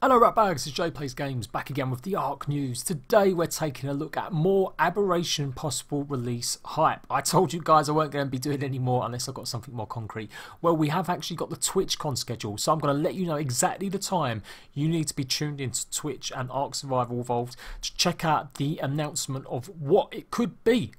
Hello ratbags, it's Jade Plays Games back again with the ARK news. Today we're taking a look at more Aberration possible release hype. I told you guys I weren't going to be doing any more unless I got something more concrete. Well, we have actually got the Twitchcon schedule, so I'm going to let you know exactly the time you need to be tuned into Twitch and ARK Survival Evolved to check out the announcement of what it could be.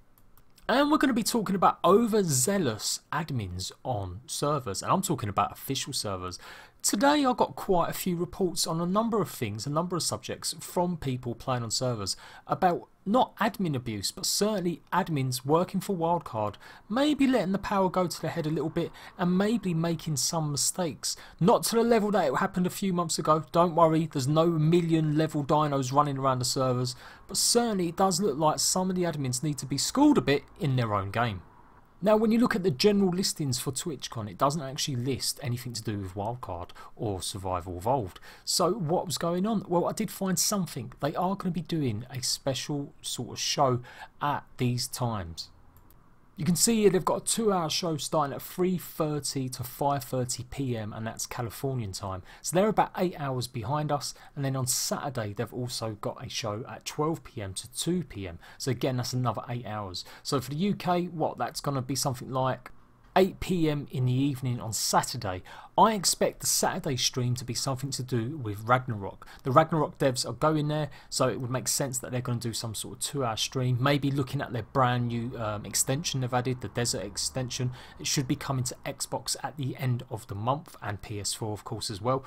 And we're going to be talking about overzealous admins on servers, and I'm talking about official servers. Today I got quite a few reports on a number of things, a number of subjects from people playing on servers about not admin abuse, but certainly admins working for Wildcard, maybe letting the power go to their head a little bit and maybe making some mistakes. Not to the level that it happened a few months ago, don't worry, there's no million level dinos running around the servers, but certainly it does look like some of the admins need to be schooled a bit in their own game. Now, when you look at the general listings for TwitchCon, it doesn't actually list anything to do with Wildcard or Survival Evolved. So what was going on? Well, I did find something. They are going to be doing a special sort of show at these times. You can see here they've got a 2-hour show starting at 3:30 to 5:30 PM, and that's Californian time. So they're about 8 hours behind us, and then on Saturday they've also got a show at 12 PM to 2 PM. So again, that's another 8 hours. So for the UK, what, that's going to be something like 8 PM in the evening on Saturday. I expect the Saturday stream to be something to do with Ragnarok. The Ragnarok devs are going there, so it would make sense that they're going to do some sort of 2-hour stream, maybe looking at their brand new extension they've added, the Desert extension. It should be coming to Xbox at the end of the month, and PS4 of course as well.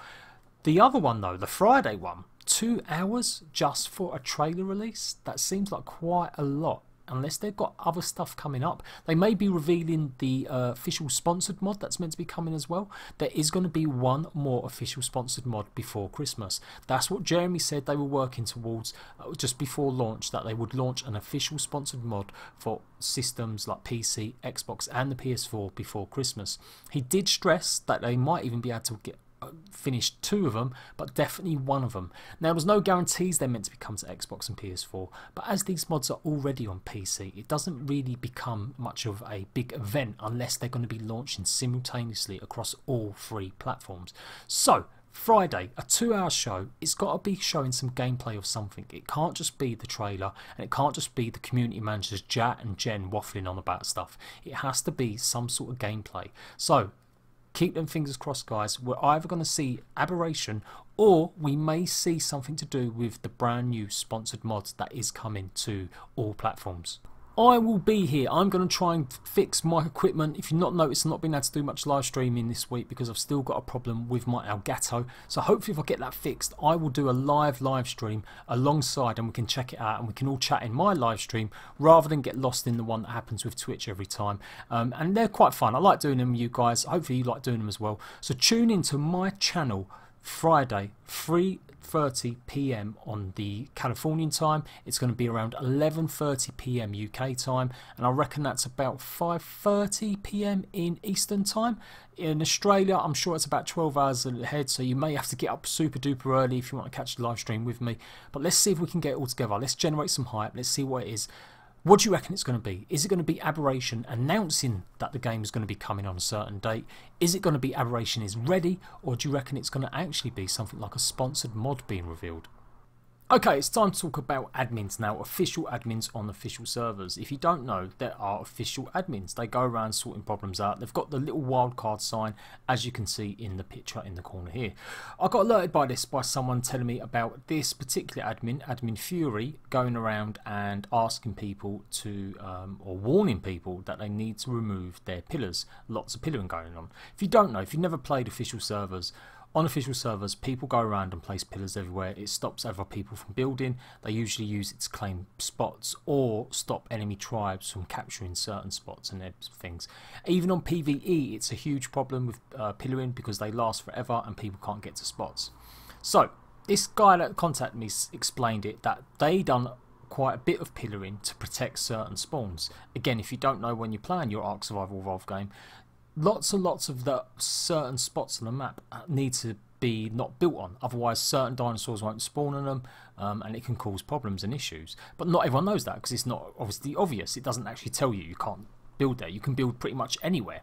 The other one though, the Friday one, 2 hours just for a trailer release? That seems like quite a lot. Unless they've got other stuff coming up. They may be revealing the official sponsored mod that's meant to be coming as well. There is going to be one more official sponsored mod before Christmas. That's what Jeremy said they were working towards just before launch, that they would launch an official sponsored mod for systems like PC, Xbox and the PS4 before Christmas. He did stress that they might even be able to get finished 2 of them, but definitely 1 of them. Now, there's no guarantees they're meant to become to Xbox and PS4, but as these mods are already on PC, it doesn't really become much of a big event unless they're going to be launching simultaneously across all 3 platforms. So Friday, a 2-hour show, it's got to be showing some gameplay of something. It can't just be the trailer, and it can't just be the community managers Jat and Jen waffling on about stuff. It has to be some sort of gameplay. So keep them fingers crossed, guys. We're either going to see Aberration, or we may see something to do with the brand new sponsored mods that is coming to all platforms. I will be here. I'm going to try and fix my equipment. If you've not noticed, I've not been able to do much live streaming this week because I've still got a problem with my Elgato. So hopefully if I get that fixed, I will do a live stream alongside, and we can check it out and we can all chat in my live stream rather than get lost in the one that happens with Twitch every time. And they're quite fun. I like doing them with you guys. Hopefully you like doing them as well. So tune into my channel Friday, 3:30 PM on the Californian time. It's going to be around 11:30 PM UK time, and I reckon that's about 5:30 PM in Eastern time. In Australia, I'm sure it's about 12 hours ahead, so you may have to get up super duper early if you want to catch the live stream with me. But let's see if we can get it all together. Let's generate some hype. Let's see what it is. What do you reckon it's going to be? Is it going to be Aberration announcing that the game is going to be coming on a certain date? Is it going to be Aberration is ready? Or do you reckon it's going to actually be something like a sponsored mod being revealed? Okay, it's time to talk about admins now, official admins on official servers. If you don't know, there are official admins. They go around sorting problems out. They've got the little wildcard sign, as you can see in the picture in the corner here. I got alerted by this by someone telling me about this particular admin, Admin Fury, going around and asking people to, or warning people that they need to remove their pillars. Lots of pillaring going on. If you don't know, if you've never played official servers, on official servers, people go around and place pillars everywhere. It stops other people from building. They usually use it to claim spots or stop enemy tribes from capturing certain spots and things. Even on PvE, it's a huge problem with pillaring because they last forever and people can't get to spots. So this guy that contacted me explained it, that they done quite a bit of pillaring to protect certain spawns. Again, if you don't know, when you're playing your ARK Survival Evolved game, lots and lots of the certain spots on the map need to be not built on, otherwise certain dinosaurs won't spawn on them, and it can cause problems and issues. But not everyone knows that because it's not obviously obvious. It doesn't actually tell you you can't build there. You can build pretty much anywhere.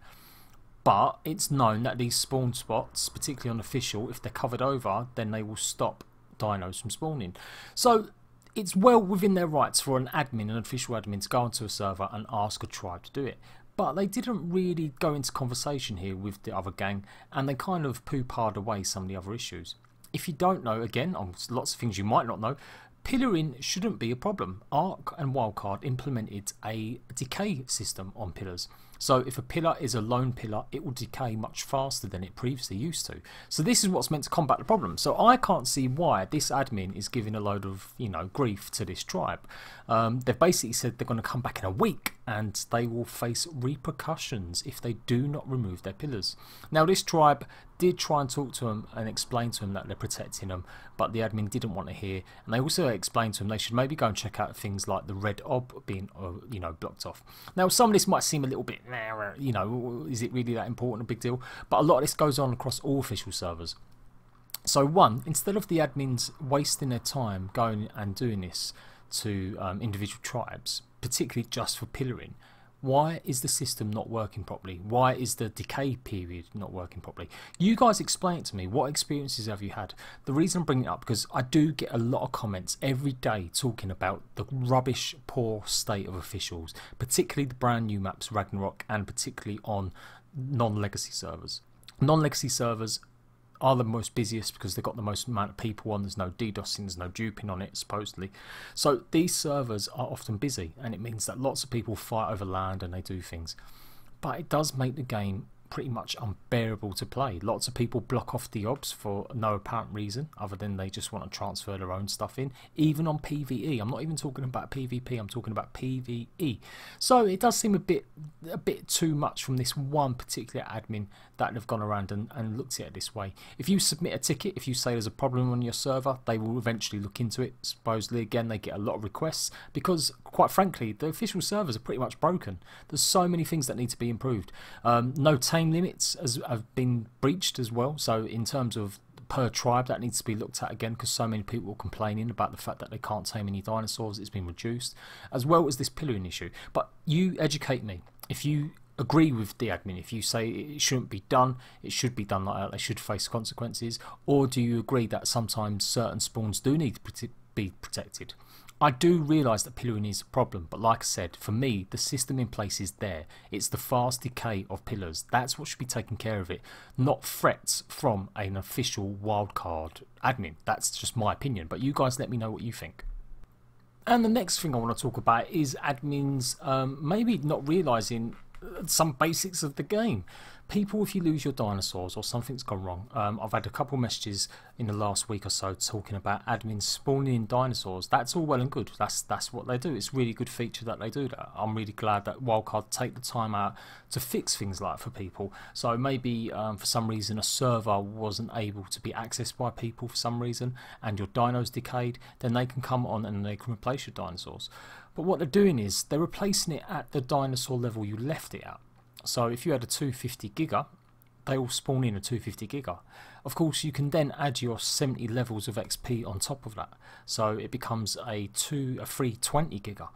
But it's known that these spawn spots, particularly on official, if they're covered over, then they will stop dinos from spawning. So it's well within their rights for an admin, an official admin, to go onto a server and ask a tribe to do it. But they didn't really go into conversation here with the other gang, and they kind of poo-pah'd away some of the other issues. If you don't know, again, lots of things you might not know, pillaring shouldn't be a problem. ARK and Wildcard implemented a decay system on pillars. So if a pillar is a lone pillar, it will decay much faster than it previously used to. So this is what's meant to combat the problem. So I can't see why this admin is giving a load of, you know, grief to this tribe. They've basically said they're going to come back in a week and they will face repercussions if they do not remove their pillars. Now this tribe did try and talk to them and explain to them that they're protecting them, but the admin didn't want to hear, and they also explained to them they should maybe go and check out things like the red ob being you know, blocked off. Now some of this might seem a little bit, you know, is it really that important, a big deal? But a lot of this goes on across all official servers. So one, instead of the admins wasting their time going and doing this to individual tribes, particularly just for pillaring, why is the system not working properly? Why is the decay period not working properly? You guys explain it to me. What experiences have you had? The reason I'm bringing it up, because I do get a lot of comments every day talking about the rubbish, poor state of officials, particularly the brand new maps, Ragnarok, and particularly on non-legacy servers. Non-legacy servers are the most busiest because they've got the most amount of people on. There's no DDoSing, there's no duping on it, supposedly. So these servers are often busy, and it means that lots of people fight over land and they do things. But it does make the game pretty much unbearable to play. Lots of people block off the obs for no apparent reason other than they just want to transfer their own stuff in, even on PvE. I'm not even talking about PvP, I'm talking about PvE. So it does seem a bit too much from this one particular admin that have gone around and looked at it this way. If you submit a ticket, if you say there's a problem on your server, they will eventually look into it. Supposedly, again, they get a lot of requests because, quite frankly, the official servers are pretty much broken. There's so many things that need to be improved. No tame limits have been breached as well, so in terms of per tribe, that needs to be looked at again, because so many people are complaining about the fact that they can't tame any dinosaurs. It's been reduced, as well as this pillaring issue. But you educate me. If you agree with the admin, if you say it shouldn't be done, it should be done like that, they should face consequences, or do you agree that sometimes certain spawns do need to be protected? I do realise that pillaring is a problem, but like I said, for me, the system in place is there. It's the fast decay of pillars. That's what should be taking care of it, not threats from an official wildcard admin. That's just my opinion, but you guys let me know what you think. And the next thing I want to talk about is admins maybe not realising some basics of the game. People, if you lose your dinosaurs or something's gone wrong, I've had a couple messages in the last week or so talking about admins spawning in dinosaurs. That's all well and good. That's what they do. It's a really good feature that they do that. I'm really glad that Wildcard take the time out to fix things like that for people. So maybe for some reason a server wasn't able to be accessed by people for some reason, and your dino's decayed, then they can come on and they can replace your dinosaurs. But what they're doing is they're replacing it at the dinosaur level you left it at. So if you had a 250 giga, they will spawn in a 250 giga. Of course, you can then add your 70 levels of XP on top of that. So it becomes a 320 giga.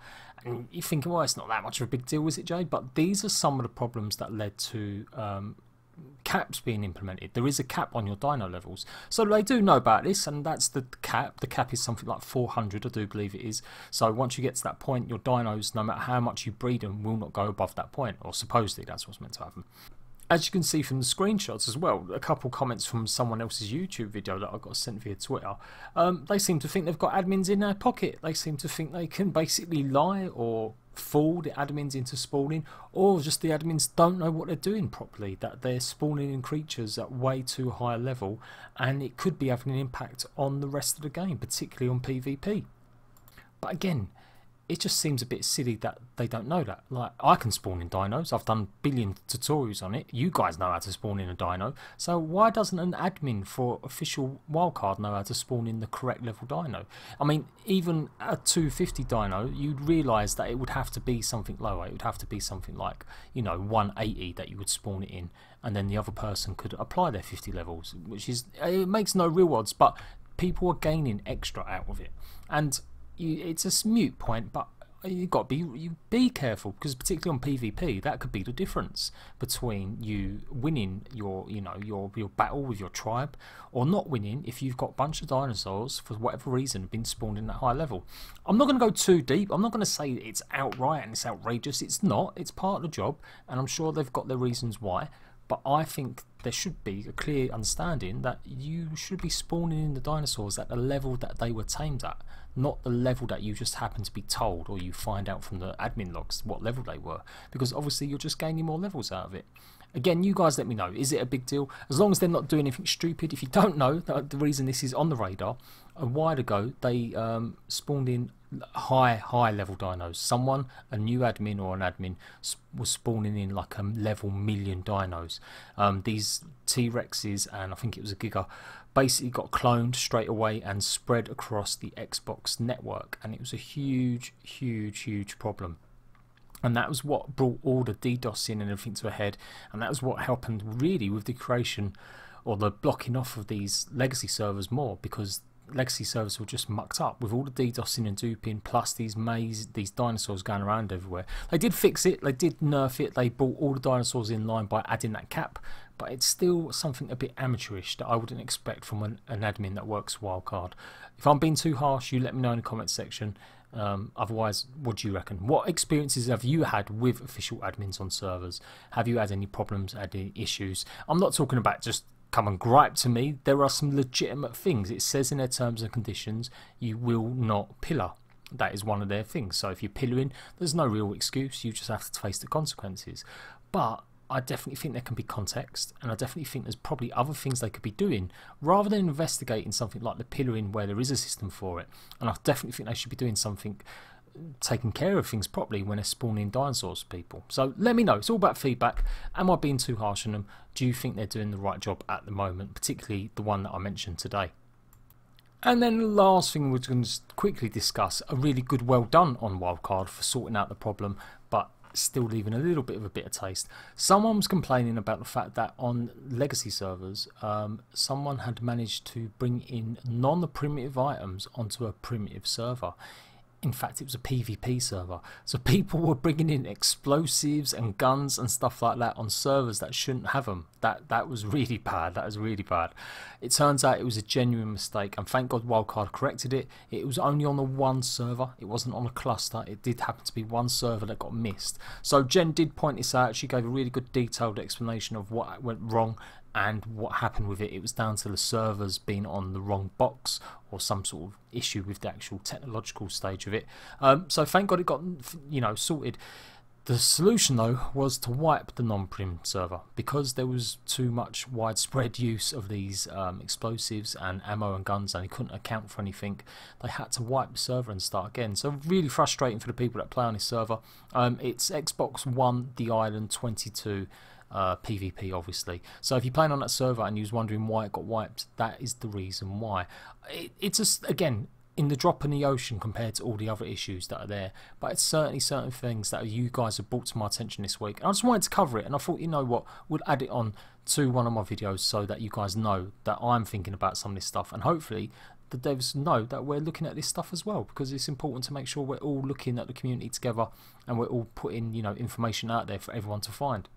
And you're thinking, well, it's not that much of a big deal, is it, Jade? But these are some of the problems that led to caps being implemented. There is a cap on your dino levels, so they do know about this, and that's the cap. The cap is something like 400, I do believe it is. So once you get to that point, your dinos, no matter how much you breed them, will not go above that point, or supposedly that's what's meant to happen. As you can see from the screenshots as well, a couple comments from someone else's YouTube video that I got sent via Twitter, they seem to think they've got admins in their pocket. They seem to think they can basically lie or fool the admins into spawning, or just the admins don't know what they're doing properly, that they're spawning in creatures at way too high a level, and it could be having an impact on the rest of the game, particularly on PvP. But again, it just seems a bit silly that they don't know that. Like, I can spawn in dinos, I've done billion tutorials on it, you guys know how to spawn in a dino, so why doesn't an admin for official wildcard know how to spawn in the correct level dino? I mean, even a 250 dino, you'd realise that it would have to be something lower. It would have to be something like, you know, 180 that you would spawn it in, and then the other person could apply their 50 levels, which is, it makes no real odds, but people are gaining extra out of it. And it's a mute point, but you've got to be careful, because particularly on PvP, that could be the difference between you winning your your battle with your tribe or not winning if you've got a bunch of dinosaurs for whatever reason been spawned in that high level. I'm not going to go too deep. I'm not going to say it's outright and it's outrageous. It's not. It's part of the job, and I'm sure they've got their reasons why. But I think there should be a clear understanding that you should be spawning in the dinosaurs at the level that they were tamed at, not the level that you just happen to be told or you find out from the admin logs what level they were, because obviously you're just gaining more levels out of it. Again, you guys let me know, is it a big deal? As long as they're not doing anything stupid. If you don't know, the reason this is on the radar, a while ago they spawned in high level dinos. Someone, a new admin or an admin, was spawning in like a level million dinos. These T-Rexes, and I think it was a Giga, basically got cloned straight away and spread across the Xbox network, and it was a huge problem. And that was what brought all the DDoS in and everything to a head, and that was what happened really with the creation or the blocking off of these legacy servers more, because legacy servers were just mucked up with all the DDoSing and duping, plus these dinosaurs going around everywhere. They did fix it, they did nerf it, they brought all the dinosaurs in line by adding that cap, but it's still something a bit amateurish that I wouldn't expect from an admin that works wildcard. If I'm being too harsh, you let me know in the comments section. Otherwise, what do you reckon? What experiences have you had with official admins on servers? Have you had any problems, had any issues? I'm not talking about just come and gripe to me. There are some legitimate things. It says in their terms and conditions you will not pillar. That is one of their things. So if you're pillaring, there's no real excuse. You just have to face the consequences. But I definitely think there can be context, and I definitely think there's probably other things they could be doing rather than investigating something like the pillaring where there is a system for it. And I definitely think they should be doing something, taking care of things properly when they're spawning dinosaurs, people. So let me know. It's all about feedback. Am I being too harsh on them? Do you think they're doing the right job at the moment, particularly the one that I mentioned today? And then the last thing we're going to quickly discuss, a really good well done on Wildcard for sorting out the problem, but still leaving a little bit of a bitter taste. Someone was complaining about the fact that on legacy servers, someone had managed to bring in non-primitive items onto a primitive server. In fact, it was a PvP server, so people were bringing in explosives and guns and stuff like that on servers that shouldn't have them. That was really bad. That was really bad. It turns out it was a genuine mistake, and thank God Wildcard corrected it. It was only on the one server. It wasn't on a cluster. It did happen to be one server that got missed. So Jen did point this out. She gave a really good detailed explanation of what went wrong and what happened with it. It was down to the servers being on the wrong box or some sort of issue with the actual technological stage of it. So thank God it got, you know, sorted. The solution though was to wipe the non-prim server, because there was too much widespread use of these explosives and ammo and guns, and they couldn't account for anything. They had to wipe the server and start again. So really frustrating for the people that play on this server. It's Xbox One, the Island 22 PvP obviously. So if you're playing on that server and you was wondering why it got wiped, that is the reason why. It's just, again, in the drop in the ocean compared to all the other issues that are there, but it's certainly certain things that you guys have brought to my attention this week, and I just wanted to cover it, and I thought, you know what, we'll add it on to one of my videos so that you guys know that I'm thinking about some of this stuff, and hopefully the devs know that we're looking at this stuff as well, because it's important to make sure we're all looking at the community together and we're all putting, you know, information out there for everyone to find.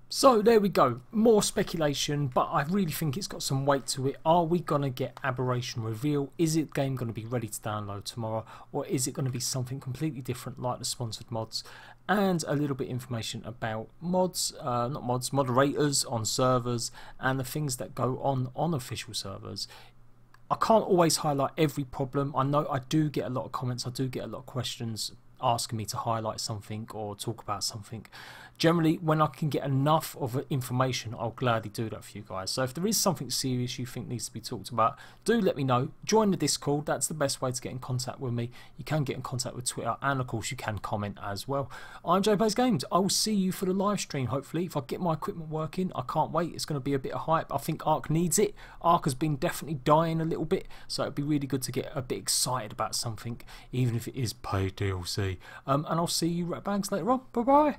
So there we go, more speculation, but I really think it's got some weight to it. Are we going to get Aberration reveal? Is it game going to be ready to download tomorrow, or is it going to be something completely different like the sponsored mods? And a little bit information about mods, not mods, moderators on servers and the things that go on official servers. I can't always highlight every problem. I know I do get a lot of comments, I do get a lot of questions asking me to highlight something or talk about something. Generally, when I can get enough of information, I'll gladly do that for you guys. So if there is something serious you think needs to be talked about, do let me know. Join the Discord. That's the best way to get in contact with me. You can get in contact with Twitter, and of course you can comment as well. I'm JadepG. I will see you for the live stream, hopefully. If I get my equipment working, I can't wait. It's going to be a bit of hype. I think ARK needs it. ARK has been definitely dying a little bit, so it'd be really good to get a bit excited about something, even if it is paid DLC. And I'll see you ratbags later on. Bye bye.